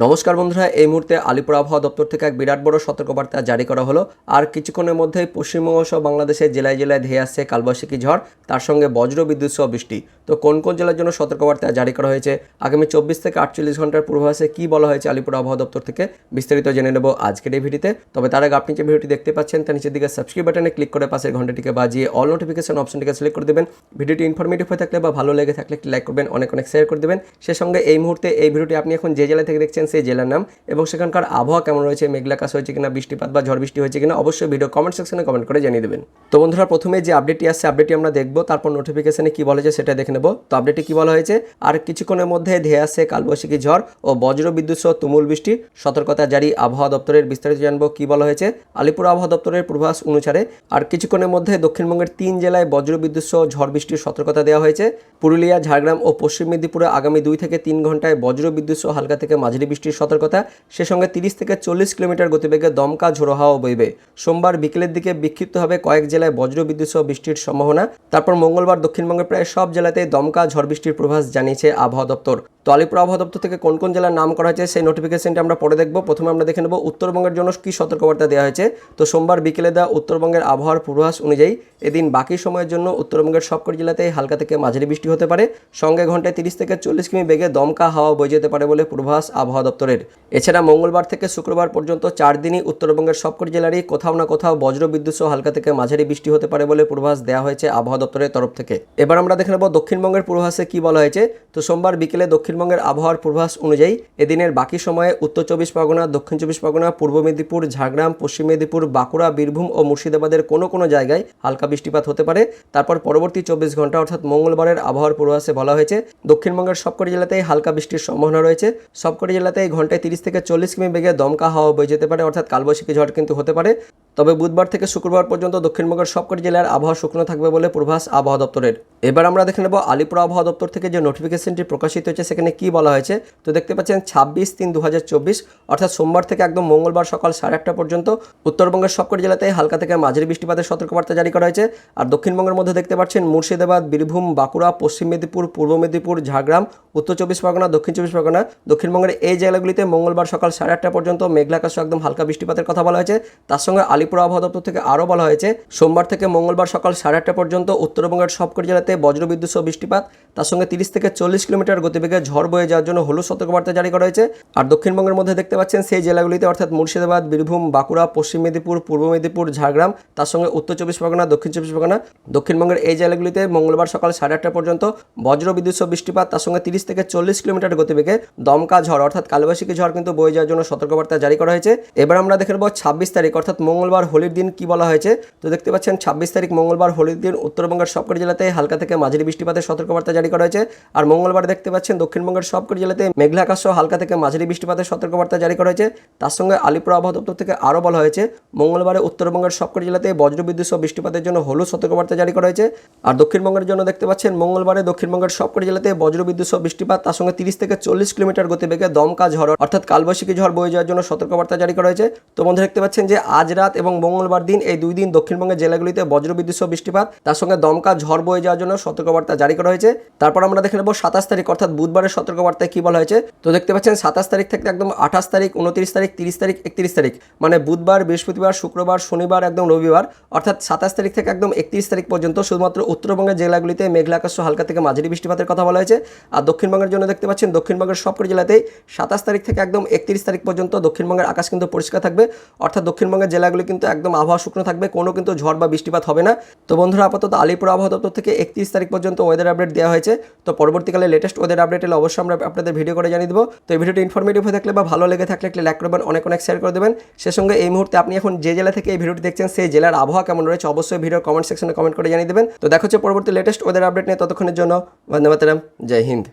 নমস্কার বন্ধুরা, এই মুহূর্তে আলিপুর আবহাওয়া দপ্তর থেকে এক বিরাট বড় সতর্কবার্তা জারি করা হলো। আর কিছুক্ষণের মধ্যেই পশ্চিমবঙ্গ সহ বাংলাদেশের জেলায় জেলায় ধেয়ে আসছে কালবৈশাখী ঝড়, তার সঙ্গে বজ্র বিদ্যুৎ সহ বৃষ্টি। তো কোন কোন জেলার জন্য সতর্কবার্তা জারি করা হয়েছে, আগামী 24 থেকে 48 ঘন্টার পূর্বাভাসে কী বলা হয়েছে আলিপুর আবহাওয়া দপ্তর থেকে, বিস্তারিত জেনে নেব আজকের এই ভিডিওতে। তবে তার আগে আপনি যে ভিডিওটি দেখতে পাচ্ছেন তার নিচের দিকে সাবস্ক্রাইব বাটনে ক্লিক করে পাশের ঘন্টাটিকে বাজিয়ে অল নোটিফিকেশন অপশনটিকে সিলেক্ট করে দেবেন। ভিডিওটি ইনফরমেটিভ হয়ে থাকলে বা ভালো লেগে থাকলে একটি লাইক করবেন, অনেক শেয়ার করে দেবেন। সে সঙ্গে এই মুহূর্তে এই ভিডিওটি আপনি এখন যে জেলা থেকে দেখছেন সেই জেলার নাম এবং সেখানকার আবহাওয়া কেমন রয়েছে, মেঘলা আকাশ হয়েছে কিনা, বৃষ্টিপাত বা ঝড় বৃষ্টি হয়েছে কিনা, অবশ্যই ভিডিও কমেন্ট সেকশনে কমেন্ট করে জানিয়ে দেবেন। তো বন্ধুরা, প্রথমে যে আপডেটটি আসছে আপডেটটি আমরা দেখবো, তারপর নোটিফিকেশনে কি বলেছে সেটা দেখে নেব। তো আপডেটে কি বলা হয়েছে, আর কিছুক্ষণের মধ্যে ধেয়ে আসছে কালবৈশাখী ঝড় ও বজ্র বিদ্যুৎ সহ তুমুল বৃষ্টি, সতর্কতা জারি আবহাওয়া দপ্তরের। বিস্তারিত জানবো কি বলা হয়েছে আলিপুর আবহাওয়া দপ্তরের পূর্বাভাস অনুসারে। আর কিছুক্ষণের মধ্যে দক্ষিণবঙ্গের 3 জেলায় বজ্র বিদ্যুৎ সহ ঝড় বৃষ্টির সতর্কতা দেওয়া হয়েছে। পুরুলিয়া, ঝাড়গ্রাম ও পশ্চিম মেদিনীপুরে আগামী 2 থেকে 3 ঘন্টায় বজ্র বিদ্যুৎ সহ হালকা থেকে মাঝারি বৃষ্টির সতর্কতা। সে সঙ্গে 30 থেকে 40 কিলোমিটার গতিবেগে দমকা ঝোড়ো হাওয়া বইবে। সোমবার বিকেলের দিকে বিক্ষিপ্তভাবে কয়েক জেলায় বজ্র বিদ্যুৎ সহ বৃষ্টির সম্ভাবনা। তারপর মঙ্গলবার দক্ষিণবঙ্গের প্রায় সব জেলাতেই দমকা ঝড় বৃষ্টির পূর্বাভাস জানিয়েছে আবহাওয়া দপ্তর। তো আলিপুর আবহাওয়া দপ্তর থেকে কোন কোন জেলার নাম করা হয়েছে সেই নোটিফিকেশনটা আমরা পরে দেখব। প্রথমে আমরা দেখে নেব উত্তরবঙ্গের জন্য কী সতর্কবার্তা দেওয়া হয়েছে। তো সোমবার বিকেলে দেওয়া উত্তরবঙ্গের আবহাওয়ার পূর্বাভাস অনুযায়ী এদিন বাকি সময়ের জন্য উত্তরবঙ্গের সবকটি জেলাতেই হালকা থেকে মাঝারি বৃষ্টি হতে পারে, সঙ্গে ঘন্টায় 30 থেকে 40 কিমি বেগে দমকা হাওয়া বয়ে যেতে পারে বলে পূর্বাভাস আবহাওয়া দপ্তরের। এছাড়া মঙ্গলবার থেকে শুক্রবার পর্যন্ত 4 দিনই উত্তরবঙ্গের সবকটি জেলারই কোথাও না কোথাও বজ্র বিদ্যুৎ সহ হালকা থেকে মাঝারি বৃষ্টি হতে পারে বলে পূর্বাভাস দেওয়া হয়েছে আবহাওয়া দপ্তরের তরফ থেকে। এবার আমরা দেখে নেব দক্ষিণবঙ্গের পূর্বাভাসে কি বলা হয়েছে। তো সোমবার বিকেলে দক্ষিণবঙ্গের আবহাওয়ার পূর্বাভাস অনুযায়ী এদিনের বাকি সময়ে উত্তর 24 পরগনা, দক্ষিণ 24 পরগনা, পূর্ব মেদিনীপুর, ঝাড়গ্রাম, পশ্চিম মেদিনীপুর, বাঁকুড়া, বীরভূম ও মুর্শিদাবাদের কোনো জায়গায় হালকা বৃষ্টিপাত হতে পারে। তারপর পরবর্তী 24 ঘন্টা অর্থাৎ মঙ্গলবারের আবহাওয়ার পূর্বাভাসে বলা হয়েছে দক্ষিণবঙ্গের সবকটি জেলাতেই হালকা বৃষ্টির সম্ভাবনা রয়েছে। সবকটি জেলাতেই ঘন্টায় 30 থেকে 40 কিমি বেগে দমকা হাওয়া বয়ে যেতে পারে, অর্থাৎ কালবৈশাখী ঝড় কিন্তু হতে পারে। তবে বুধবার থেকে শুক্রবার পর্যন্ত দক্ষিণবঙ্গের সবকটি জেলার আবহাওয়া শুকনো থাকবে বলে পূর্বাভাস আবহাওয়া দপ্তরের। এবার আমরা দেখে নেব আলিপুর আবহাওয়া দপ্তর থেকে যে নোটিফিকেশনটি প্রকাশিত হয়েছে সেখানে কি বলা হয়েছে। তো দেখতে পাচ্ছেন 26/3/2024 অর্থাৎ সোমবার থেকে একদম মঙ্গলবার সকাল 8:30 পর্যন্ত উত্তরবঙ্গের সবকটি জেলাতেই হালকা থেকে মাঝারি বৃষ্টিপাতের সতর্কবার্তা জারি করা হয়েছে। আর দক্ষিণবঙ্গের মধ্যে দেখতে পাচ্ছেন মুর্শিদাবাদ, বীরভূম, বাঁকুড়া, পশ্চিম মেদিনীপুর, পূর্ব মেদিনীপুর, ঝাড়গ্রাম, উত্তর 24 পরগনা, দক্ষিণ 24 পরগনা, দক্ষিণবঙ্গের এই জেলাগুলিতে মঙ্গলবার সকাল 8:30 পর্যন্ত মেঘলা আকাশ একদম হালকা বৃষ্টিপাতের কথা বলা হয়েছে। তার সঙ্গে আলিপুর আবহাওয়া দপ্তর থেকে আরও বলা হয়েছে সোমবার থেকে মঙ্গলবার সকাল 8:30 পর্যন্ত উত্তরবঙ্গের সবকটি জেলাতে বজ্রবিদ্যুৎ সহ বৃষ্টিপাত, তার সঙ্গে 30 থেকে 40 কিলোমিটার গতিবেগে ঝড় বয়ে যাওয়ার জন্য হলুদ সতর্কবার্তা জারি করা হয়েছে। আর দক্ষিণবঙ্গের মধ্যে দেখতে পাচ্ছেন সেই জেলাগুলিতে অর্থাৎ মুর্শিদাবাদ, বীরভূম, বাঁকুড়া, পশ্চিম মেদিনীপুর, পূর্ব মেদিনীপুর, ঝাড়গ্রাম, তার সঙ্গে উত্তর 24 পরগনা, দক্ষিণ 24 পরগনা, দক্ষিণবঙ্গের এই জেলাগুলিতে মঙ্গলবার সকাল 8:30 পর্যন্ত বজ্রবিদ্যুৎ সহ বৃষ্টিপাত, তার সঙ্গে 30 থেকে 40 কিলোমিটার গতিবেগে দমকা ঝড় অর্থাৎ কালবৈশাখী ঝড় কিন্তু বয়ে যাওয়ার জন্য সতর্কবার্তা জারি করা হয়েছে। এবার আমরা দেখে নেব 26 তারিখ অর্থাৎ মঙ্গলবার হোলির দিন কি বলা হয়েছে। তো দেখতে পাচ্ছেন 26 তারিখ মঙ্গলবার হোলির দিন উত্তরবঙ্গের সবকটি জেলাতে হালকা থেকে মাঝারি বৃষ্টিপাতের সতর্কবার্তা জারি করা হয়েছে। আর মঙ্গলবার দেখতে পাচ্ছেন দক্ষিণবঙ্গের সবকটি জেলাতে মেঘলা আকাশ সহ হালকা থেকে মাঝারি বৃষ্টিপাতের সতর্কবার্তা জারি করা হয়েছে। তার সঙ্গে আলিপুর আবহাওয়া দপ্তর থেকে আরও বলা হয়েছে মঙ্গলবারে উত্তরবঙ্গের সবকটি জেলাতে বজ্রবিদ্যুৎ সহ বৃষ্টিপাতের জন্য হলুদ সতর্কবার্তা জারি করা হয়েছে। আর দক্ষিণবঙ্গের জন্য দেখতে পাচ্ছেন মঙ্গলবারে দক্ষিণবঙ্গের সবকটি জেলাতে বজ্রবিদ্যুৎ সহ বৃষ্টিপাত, তার সঙ্গে 30 থেকে 40 কিলোমিটার গতিবেগে দমকা ঝড় অর্থাৎ কালবৈশাখী ঝড় বয়ে যাওয়ার জন্য সতর্কবার্তা জারি করা হয়েছে। তো বন্ধুরা দেখতে পাচ্ছেন যে আজ রাত এবং মঙ্গলবার দিন এই 2 দিন দক্ষিণবঙ্গের জেলাগুলিতে বজ্রবিদ্যুৎ সহ বৃষ্টিপাত, তার সঙ্গে দমকা ঝড় বয়ে যাওয়ার জন্য সতর্কবার্তা জারি করা হয়েছে। তারপর আমরা দেখে নেব 27 তারিখ অর্থাৎ বুধবারের সতর্কবার্তায় কি বলা হয়েছে। তো দেখতে পাচ্ছেন 27 তারিখ থেকে একদম 28 তারিখ, 29 তারিখ, 30 তারিখ, 31 তারিখ মানে বুধবার, বৃহস্পতিবার, শুক্রবার, শনিবার, একদম রবিবার অর্থাৎ 27 তারিখ থেকে একদম 31 তারিখ পর্যন্ত শুধুমাত্র উত্তরবঙ্গের জেলাগুলিতে মেঘলা আকাশ হালকা থেকে মাঝারি বৃষ্টিপাতের কথা বলা হয়েছে। আর দক্ষিণবঙ্গের জন্য দেখতে পাচ্ছেন দক্ষিণবঙ্গের সবকটি জেলাতেই 27 তারিখ থেকে একদম 31 তারিখ পর্যন্ত দক্ষিণবঙ্গের আকাশ কিন্তু পরিষ্কার থাকবে, অর্থাৎ দক্ষিণবঙ্গের জেলাগুলি কিন্তু একদম আবহাওয়া শুকনো থাকবে, কোনো কিন্তু ঝড় বা বৃষ্টিপাত হবে না। তো বন্ধুরা আপাতত আলিপুর আবহাওয়া দপ্তর থেকে 31 তারিখ পর্যন্ত ওয়েদার আপডেট দেওয়া হয়েছে। তো পরবর্তীকালে লেটেস্ট ওয়েদার আপডেট এলে অবশ্যই আমরা আপনাদের ভিডিও করে জানিয়ে দেবো। তো এই ভিডিওটি ইনফরমেটিভ হয়ে থাকলে বা ভালো লেগে থাকলে একটি লাইক করবেন, অনেক শেয়ার করে দেবেন। সে সঙ্গে এই মুহূর্তে আপনি এখন যে জেলা থেকে এই ভিডিওটি দেখছেন সেই জেলার আবহাওয়া কেমন রয়েছে অবশ্যই ভিডিওর কমেন্ট সেকশনে কমেন্ট করে জানিয়ে দেবেন। তো দেখা হচ্ছে পরবর্তী লেটেস্ট ওয়েদার আপডেট নিয়ে, ততক্ষণের জন্য বন্দে মাতরম, জয় হিন্দ।